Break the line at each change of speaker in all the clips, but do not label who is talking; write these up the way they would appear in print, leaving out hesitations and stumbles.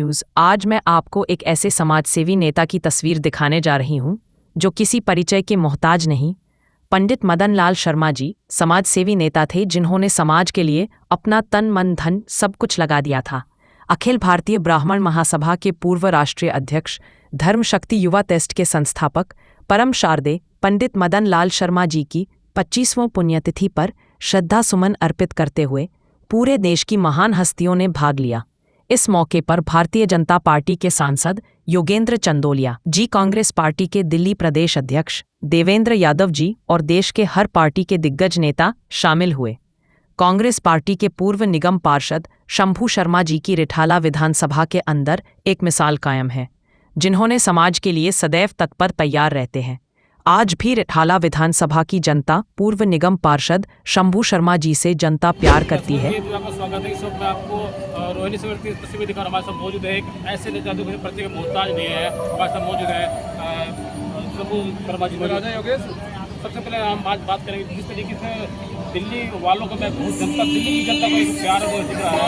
News. आज मैं आपको एक ऐसे समाजसेवी नेता की तस्वीर दिखाने जा रही हूं जो किसी परिचय के मोहताज नहीं। पंडित मदन लाल शर्मा जी समाजसेवी नेता थे जिन्होंने समाज के लिए अपना तन मन धन सब कुछ लगा दिया था। अखिल भारतीय ब्राह्मण महासभा के पूर्व राष्ट्रीय अध्यक्ष, धर्म शक्ति युवा टेस्ट के संस्थापक, परम शारदे पंडित मदन लाल शर्मा जी की 25वीं पुण्यतिथि पर श्रद्धा सुमन अर्पित करते हुए पूरे देश की महान हस्तियों ने भाग लिया। इस मौके पर भारतीय जनता पार्टी के सांसद योगेंद्र चंदोलिया जी, कांग्रेस पार्टी के दिल्ली प्रदेश अध्यक्ष देवेंद्र यादव जी और देश के हर पार्टी के दिग्गज नेता शामिल हुए। कांग्रेस पार्टी के पूर्व निगम पार्षद शंभू शर्मा जी की रिठाला विधानसभा के अंदर एक मिसाल कायम है, जिन्होंने समाज के लिए सदैव तत्पर तैयार रहते हैं। आज भी रिठाला विधानसभा की जनता पूर्व निगम पार्षद शंभू शर्मा जी से जनता प्यार करती है।
स्वागत है। इस वक्त मैं आपको रोहिणी सिंह की तस्वीर दिखा रहा हूं। हमारे साथ मौजूद है एक ऐसे नेता जो किसी प्रति मोहताज नहीं है। हमारे साथ मौजूद है शंभू शर्मा जी। सबसे पहले हम आज बात करेंगे जिस तरीके से दिल्ली वालों को, मैं बहुत जनता, दिल्ली की जनता को एक प्यार दिख रहा है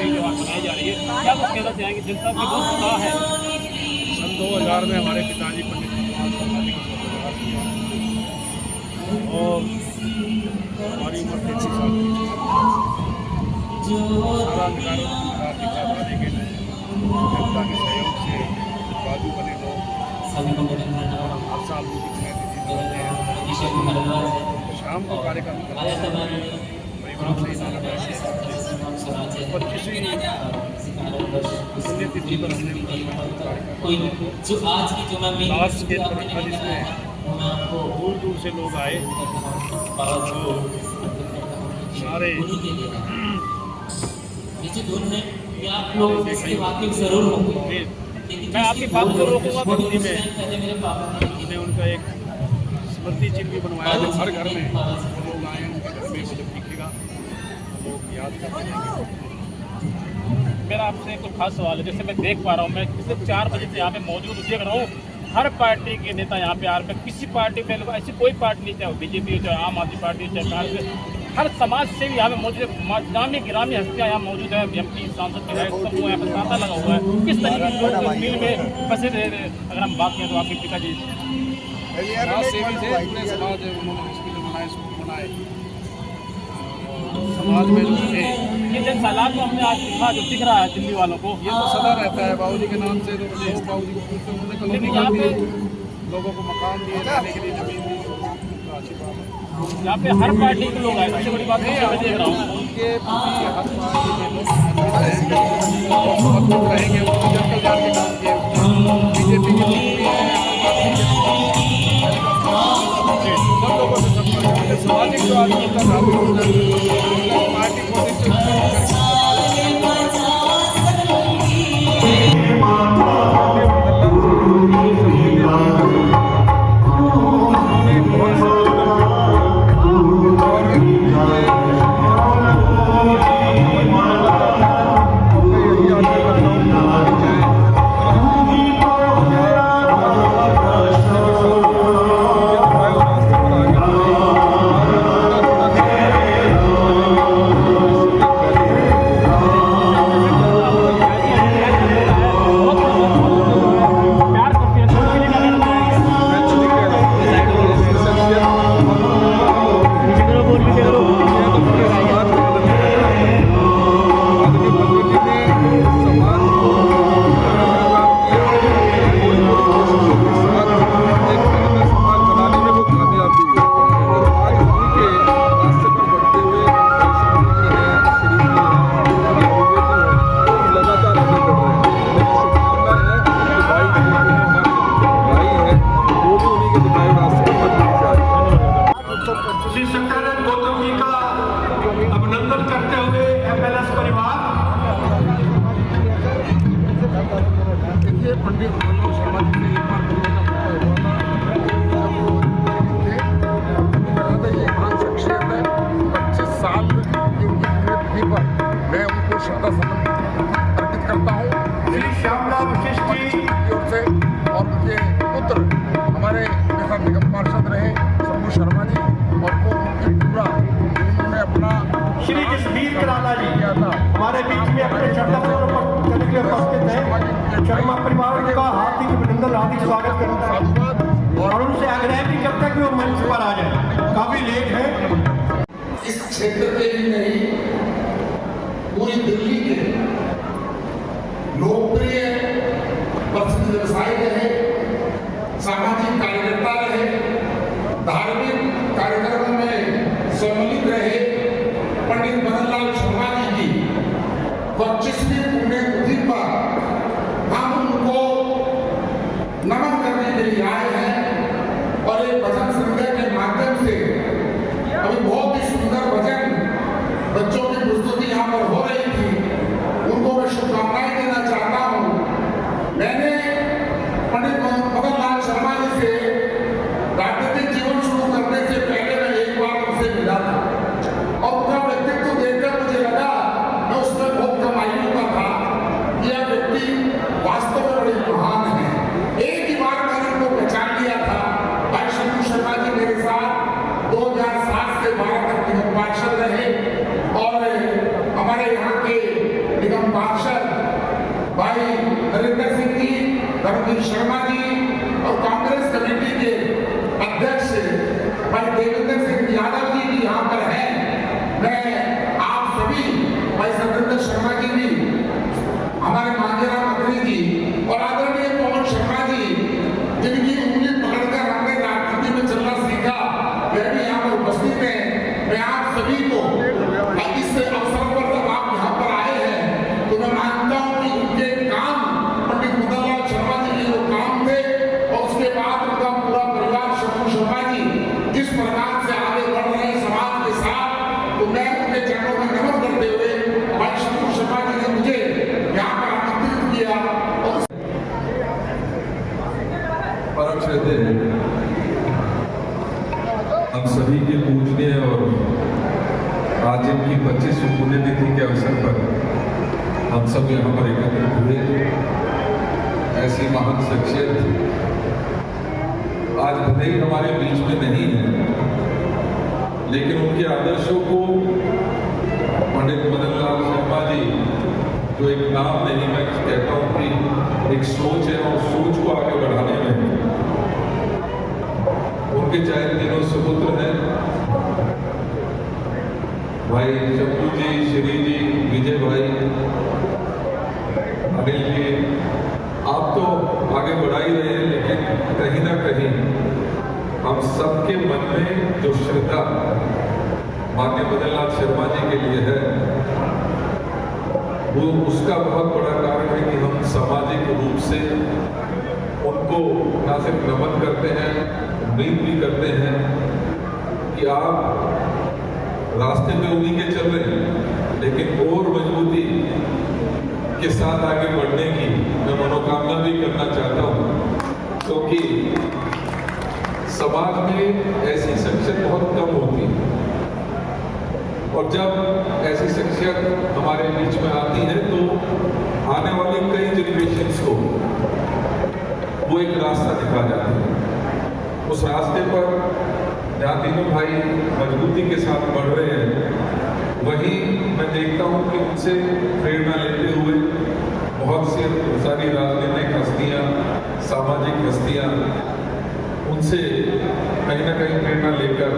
जो मनाई जा रही है, क्या कुछ कहना चाहेंगे? जनता की बहुत उत्साह है।
सन 2000 में हमारे पिताजी पंडित और हमारी उम्र 33 साल की सारा अधिकार वाले के जनता के सहयोग से बाजू बने लोग हर साल शाम को कार्यक्रम परिवार से 25वीं पुण्यतिथि पर हमने लास्ट के था जिसमें दूर दूर से लोग आए। तो सारे
मैं आपकी बात को रोकूंगा।
हिंदी में हमने उनका एक स्मृति चिन्ह भी बनवाया जो हर घर में लोग आए, उनके घर में वो जब दिखेगा लोग याद करते हैं।
मेरा आपसे एक खास सवाल है। जैसे मैं देख पा रहा हूँ, मैं पिछले 4 बजे से यहाँ पे मौजूद देख रहा हूँ, हर पार्टी के नेता यहाँ पे आ रहे हैं। किसी पार्टी पे ऐसी कोई पार्टी नहीं, चाहे बीजेपी हो, चाहे आम आदमी पार्टी हो, चाहे कांग्रेस, हर समाज से भी यहाँ पे मौजूद है। ग्रामीण गिरामी हस्तियाँ यहाँ मौजूद है। एमपी सांसद जो है सब यहाँ पे तांता लगा हुआ है। किस तरीके से लोग मिल में फंसे रहे। अगर हम बात करें तो आपके पिताजी
सेवी थे, पूरे समाज उन्होंने हॉस्पिटल बनाए, स्कूल बनाए, समाज में जो थे।
ये जन सलाह को हमने आज दिखा जो दिख रहा है दिल्ली वालों को,
ये तो सदा रहता है बाबूजी के नाम से। तो बाबूजी को पूछते उन्होंने मकान दिए, लोगों को मकान दिए, रहने के लिए जमीन दी, तो अच्छी बात है।
यहाँ पे हर पार्टी के लोग आए। सबसे बड़ी बात है मैं देख रहा हूँ
उनके प्रति हर पार्टी के लोग मजबूत रहेंगे। वो जन कल्याण के काम किए, बीजेपी के लोग भी हैं, सब लोगों से संपर्क, सामाजिक जो आदमी का पार्टी को पंडित मदन शर्मा जी ने एक बार शख्सियत है। 25 साल की उनकी पुण्यतिथि पर मैं उनको श्रद्धा सुमन अर्पित करता हूँ श्री श्यामलाल वशिष्ठ की ओर से। और उनके पुत्र हमारे निगम निगम पार्षद रहे शंभू शर्मा जी, और वो उनकी पूरा उन्होंने अपना
श्री जसबीर कराला जी हमारे बीच में अपने शर्मा परिवार का हार्दिक अभिनंदन, हार्दिक स्वागत करता है और उनसे आग्रह भी करता है कि वो मंच पर आ जाए, काफी लेट है।
इस क्षेत्र के ही नहीं, पूरी दिल्ली के लोकप्रिय प्रसिद्ध व्यवसायी रहे, सामाजिक कार्यकर्ता रहे, धार्मिक कार्यक्रमों में सम्मिलित रहे पंडित मदन लाल शर्मा जी की 25वीं पुण्यतिथि पर हम उनको नमन करने के लिए आए हैं और एक भजन संध्या के माध्यम से अभी बहुत ही सुंदर भजन बच्चों की प्रस्तुति यहाँ पर हो रही थी, उनको मैं शुभकामनाएं देना चाहता हूँ। मैंने पंडित मदन लाल शर्मा जी से राजनीतिक जीवन शुरू करने से पहले मैं एक बार उनसे मिला था और उनका व्यक्तित्व देखकर मुझे लगा, मैं उसमें बहुत कमाई का था, यह व्यक्ति वास्तव में बड़े महान है। एक ही बार मैंने उनको पहचान लिया था। भाई शंभू शर्मा जी मेरे साथ 2007 से 12 तक निगम पार्षद रहे और हमारे यहाँ के निगम पार्षद भाई नरेंद्र सिंह जी, धर्मवीर शर्मा जी और कांग्रेस कमेटी के अध्यक्ष भाई देवेंद्र सिंह यादव जी भी यहाँ पर हैं। मैं आप सभी भाई सत्येंद्र शर्मा जी भी, हमारे मांगेराम अग्रणी जी और आदरणीय पवन शर्मा जी, जिनकी उंगली पकड़कर हमने राजनीति में चलना सीखा, वह भी यहाँ पर उपस्थित हैं। मैं आप सभी को इस अवसर पर जब आप यहाँ पर आए हैं तो मैं मानता हूँ कि उनके काम, पंडित मदन लाल शर्मा जी के जो काम थे और उसके बाद उनका पूरा परिवार शंभू शर्मा जी जिस प्रकार से आगे बढ़ रहे हैं समाज के साथ, तो मैं उनके चरणों में नमन करते हुए भाई शंभू शर्मा जी ने मुझे यहाँ पर आमंत्रित किया और
परम श्रद्धेय हम सभी के पूजनीय और आज इनकी 25वीं पुण्यतिथि के अवसर पर हम सब यहाँ पर एकत्रित हुए। ऐसी महान शख्सियत आज भले ही हमारे बीच में नहीं है, लेकिन उनके आदर्शों को पंडित मदन लाल शर्मा जी जो एक नाम नहीं, मैं कहता हूँ कि एक सोच है और सोच को आगे बढ़ाने में उनके चाहे तीनों सुपुत्र हैं, भाई शंभू जी, श्री जी, विजय भाई, अनिल जी, आप तो आगे बढ़ा ही रहे हैं, लेकिन कहीं ना कहीं हम सबके मन में जो श्रद्धा माननीय मदन लाल शर्मा जी के लिए है, वो उसका बहुत बड़ा कारण है कि हम सामाजिक रूप से उनको ना सिर्फ नमन करते हैं, उम्मीद भी करते हैं कि आप रास्ते में उन्हीं के चल रहे हैं, लेकिन और मजबूती के साथ आगे बढ़ने की मैं मनोकामना भी करना चाहता हूँ, क्योंकि समाज में ऐसी शख्सियत बहुत कम होती है और जब ऐसी शख्सियत हमारे बीच में आती है तो आने वाली कई जनरेशंस को वो एक रास्ता दिखा जाता है। उस रास्ते पर जहाँ तीनों भाई मजबूती के साथ बढ़ रहे हैं, वहीं मैं देखता हूँ कि उनसे प्रेरणा लेते हुए बहुत सी सारी राजनीतिक हस्तियाँ, सामाजिक हस्तियाँ उनसे कहीं ना कहीं प्रेरणा लेकर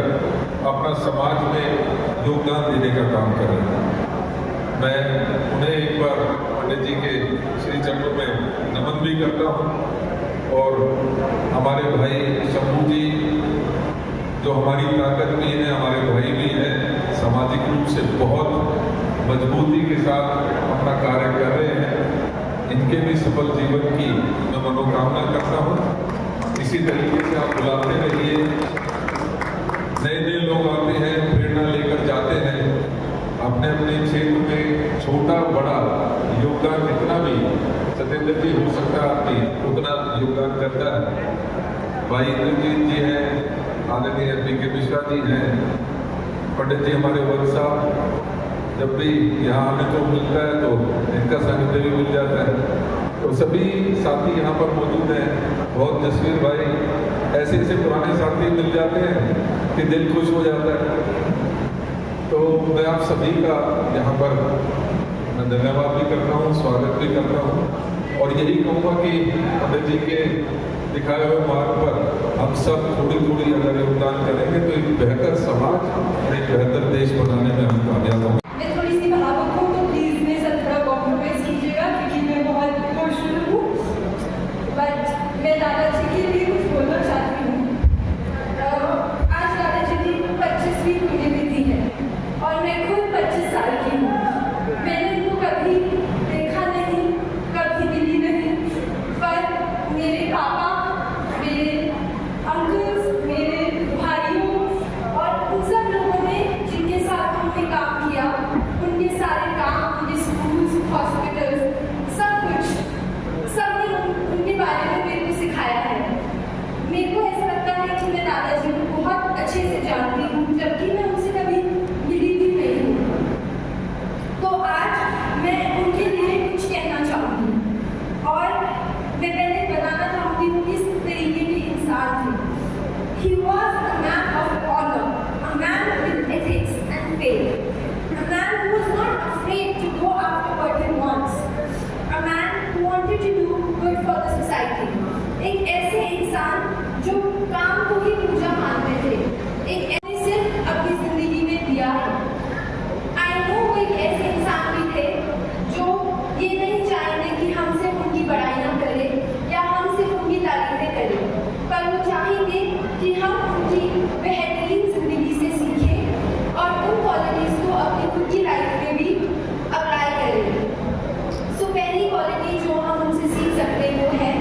अपना समाज में योगदान देने का काम कर रहे हैं। मैं उन्हें एक बार पंडित जी के श्री चरणों में नमन भी करता हूँ और हमारे भाई शंभू जी जो हमारी ताकत भी है, हमारे भाई भी हैं, सामाजिक रूप से बहुत मजबूती के साथ अपना कार्य कर रहे हैं, इनके भी सफल जीवन की मैं मनोकामना करता हूँ। इसी तरीके से आप बुलाते रहिए, नए नए लोग आते हैं, प्रेरणा लेकर जाते हैं, अपने अपने क्षेत्र में छोटा बड़ा योगदान जितना भी सत्येंद्र जी हो सकता है आपकी उतना योगदान करता है। भाई इंद्रजीत जी हैं, आदरणीय पी.के. मिश्रा जी हैं, पंडित जी हमारे वक्त साहब, जब भी यहाँ हमें तो मिलता है तो इनका सानिध्य भी मिल जाता है। तो सभी साथी यहाँ पर मौजूद हैं, बहुत जसवीर भाई, ऐसे ऐसे पुराने साथी मिल जाते हैं कि दिल खुश हो जाता है। तो मैं आप सभी का यहाँ पर मैं धन्यवाद भी करता हूँ, स्वागत भी करता हूँ और यही कहूँगा कि पंडित जी के दिखाए हुए मार्ग पर हम सब थोड़ी थोड़ी अगर योगदान करेंगे तो एक बेहतर समाज और एक बेहतर देश बनाने में हम कामयाब होंगे।
मैं थोड़ी सी भावुक हूँ तो प्लीज मेरे साथ थोड़ा कॉम्प्रोमाइज कीजिएगा क्योंकि मैं बहुत इमोशनल हूँ, बट मैं दादाजी के लिए कुछ बोलना चाहती हूँ। आज दादाजी की 25वीं पुण्यतिथि है और मैं खुद 25 साल की हूँ। मैंने उनको कभी देखा नहीं, कभी मिली नहीं, पर मेरे पापा, मेरे अंकल्स, मेरे भाइयों और उन सब लोगों ने जिनके साथ उन्होंने काम किया, उनके सारे काम, उनके स्कूल्स, हॉस्पिटल्स, सब कुछ, सबने उनके बारे में मेरे को सिखाया है। मेरे को ऐसा लगता है कि मैं दादाजी को बहुत अच्छे से जानती हूँ, जबकि मैं उनसे कभी मिली भी नहीं हूँ। तो आज मैं उनके लिए कुछ कहना चाहूँगी और मैं पहले बताना चाहूँगी वो किस तरीके के इंसान थे। He was a man of honor, a man with ethics and faith, a man who was not afraid to go after what he wants, a man who wanted to do good for the society. एक ऐसे इंसान जो काम को ही पूजा मानते थे, एक ऐसे सिर्फ अपनी जिंदगी में दिया है। I know वो एक ऐसे इंसान भी थे जो ये नहीं चाहेंगे कि हम सिर्फ उनकी बड़ाई ना करें या हम सिर्फ उनकी तारीफें करें, पर वो चाहेंगे कि हम उनकी बेहतरीन जिंदगी से सीखें और उन क्वालिटीज़ को अपनी खुद की लाइफ में भी अप्लाई करें। सो पहली क्वालिटी जो हम उनसे सीख सकते हैं वो है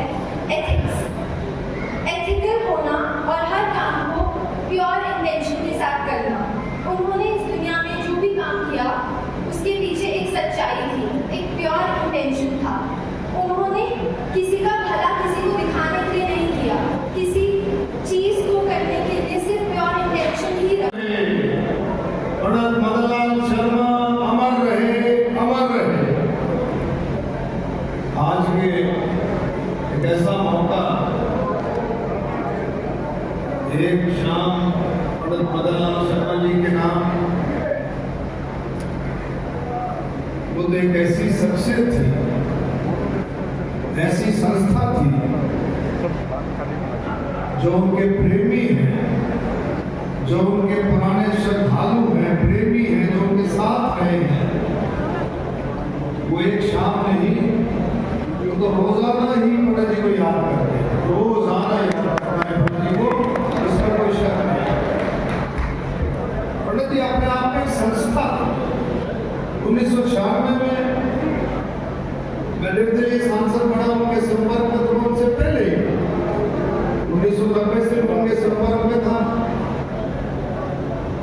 एथिक्स, एथिकल होना और हर काम को प्योर इंटेंशन के साथ करना। उन्होंने इस दुनिया में जो भी काम किया उसके पीछे एक सच्चाई थी, एक प्योर इंटेंशन था। उन्होंने किसी का भला किसी को दिखाने के लिए नहीं किया, किसी चीज को करने के लिए सिर्फ प्योर इंटेंशन ही रखा।
पंडित मदनलाल शर्मा अमर रहे, अमर रहे। आज के एक ऐसा मौका, एक शाम पंडित मदनलाल शर्मा जी के नाम, वो तो एक ऐसी शख्सियत थी, ऐसी संस्था थी जो उनके प्रेमी हैं, जो उनके पुराने श्रद्धालु हैं, प्रेमी हैं, जो उनके साथ रहे हैं। वो एक शाम नहीं, वो तो रोजाना ही पंडित जी को याद करते हैं, रोजाना याद करते हैं पंडित जी को, इसमें कोई शक नहीं। पंडित जी अपने आप में एक संस्था, 1996 में मैं निर्दलीय सांसद बना, उनके संपर्क में तो उनसे पहले ही 1990 से उनके संपर्क में था।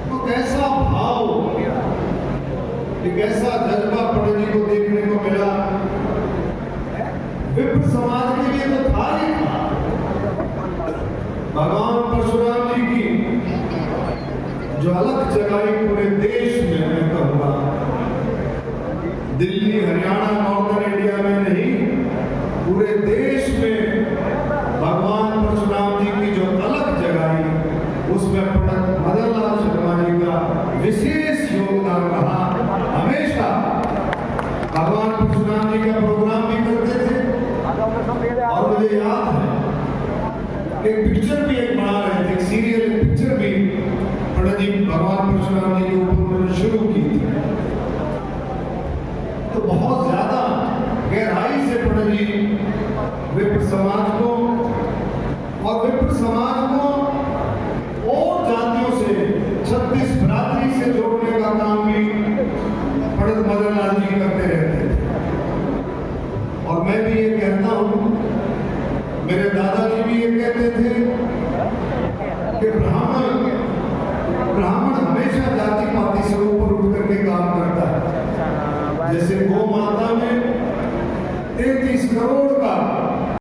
तो कैसा भाव, एक ऐसा जज्बा पंडित जी को देखने को मिला। विप्र समाज के लिए तो था ही था। भगवान परशुराम जी की जो अलग जगाई पूरे देश में, मैं कहूँगा दिल्ली, हरियाणा, नॉर्दर्न इंडिया में नहीं, पूरे देश में भगवान परशुराम जी की जो अलग जगाई, उसमें पंडित मदनलाल शर्मा जी का विशेष योगदान रहा। हमेशा भगवान परशुराम जी का प्रोग्राम भी करते थे और मुझे याद है कि पिक्चर भी एक बना रहे थे, एक सीरियल पिक्चर भी पंडित जी भगवान परशुराम जी के ऊपर उन्होंने शुरू की थी। तो बहुत ज्यादा गहराई से पंडित जी विप्र समाज को और विप्र समाज को और जातियों से, 36 भ्रातृ से जोड़ने का काम भी पंडित मदनलाल जी करते रहते थे। और मैं भी ये कहता हूँ, मेरे दादाजी भी ये कहते थे कि ब्राह्मण हमेशा जाति पाति से ऊपर उठ करके काम करता है। जैसे गौ माता में 33 करोड़